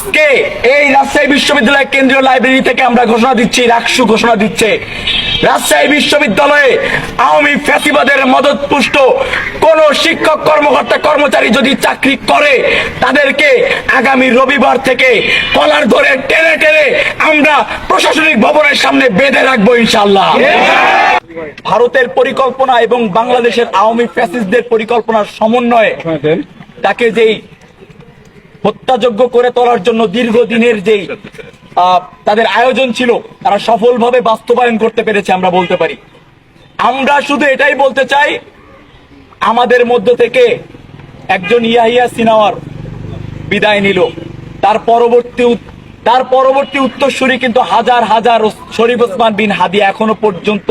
আজকে এই রাজশাহী বিশ্ববিদ্যালয় কেন্দ্রীয় লাইব্রেরি থেকে আমরা ঘোষণা দিচ্ছি, রাকসু ঘোষণা দিচ্ছে, রাজশাহী বিশ্ববিদ্যালয়ে আওয়ামী ফ্যাসিবাদের মদতপুষ্ট কোন শিক্ষক কর্মকর্তা কর্মচারী যদি চাকরি করে তাদেরকে আগামী রবিবার থেকে কলার ধরে টেনে টেনে আমরা প্রশাসনিক ভবনের সামনে বেঁধে রাখবো ইনশাআল্লাহ। ভারতের পরিকল্পনা এবং বাংলাদেশের আওয়ামী ফ্যাসিস্টদের পরিকল্পনার সমন্বয়ে তাকে যেই হত্যাযোগ্য করে তোলার জন্য দীর্ঘদিনের যেই তাদের আয়োজন ছিল তারা সফলভাবে বাস্তবায়ন করতে পেরেছে আমরা বলতে পারি। আমরা শুধু এটাই বলতে চাই, আমাদের মধ্য থেকে একজন ইয়াহিয়া সিনাওয়ার বিদায় নিল, তার পরবর্তী উত্তরসূরি কিন্তু হাজার হাজার শরীফ ওসমান বিন হাদি এখনো পর্যন্ত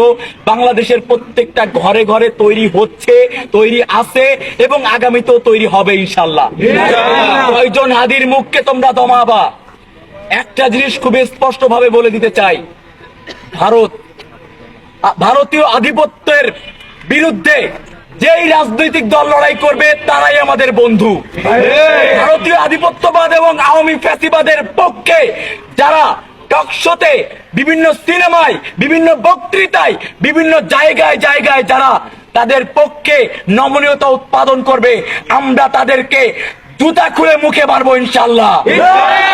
বাংলাদেশের প্রত্যেকটা ঘরে ঘরে তৈরি হচ্ছে, তৈরি আছে এবং আগামীতেও তৈরি হবে ইনশাল্লাহ। কয়জন হাদির মুখকে তোমরা দমাবা? একটা জিনিস খুব স্পষ্ট ভাবে বলে দিতে চাই, ভারতীয় আধিপত্যের বিরুদ্ধে যেই রাজনৈতিক দল লড়াই করবে তারাই আমাদের বন্ধু। ভারতীয় আধিপত্যবাদ এবং আওয়ামী ফ্যাসিবাদের পক্ষে যারা টকশোতে, বিভিন্ন সিনেমায়, বিভিন্ন বক্তৃতায়, বিভিন্ন জায়গায় জায়গায় যারা তাদের পক্ষে নমনীয়তা উৎপাদন করবে, আমরা তাদেরকে জুতা খুলে মুখে মারবো ইনশাআল্লাহ।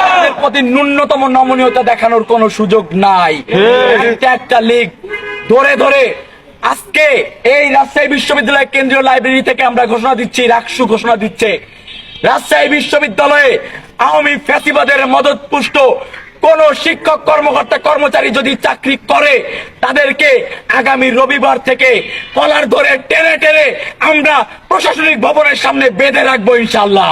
তাদের প্রতি ন্যূনতম নমনীয়তা দেখানোর কোনো সুযোগ নাই। একটা লীগ ধরে ধরে আজকে এই রাজশাহী বিশ্ববিদ্যালয় কেন্দ্রীয় লাইব্রেরি থেকে আমরা ঘোষণা দিচ্ছি, রাকসু ঘোষণা দিচ্ছে, রাজশাহী বিশ্ববিদ্যালয়ে আওয়ামী ফ্যাসিবাদের মদতপুষ্ট কোন শিক্ষক কর্মকর্তা কর্মচারী যদি চাকরি করে তাদেরকে আগামী রবিবার থেকে কলার ধরে টেনে টেনে আমরা প্রশাসনিক ভবনের সামনে বেঁধে রাখবো ইনশাআল্লাহ।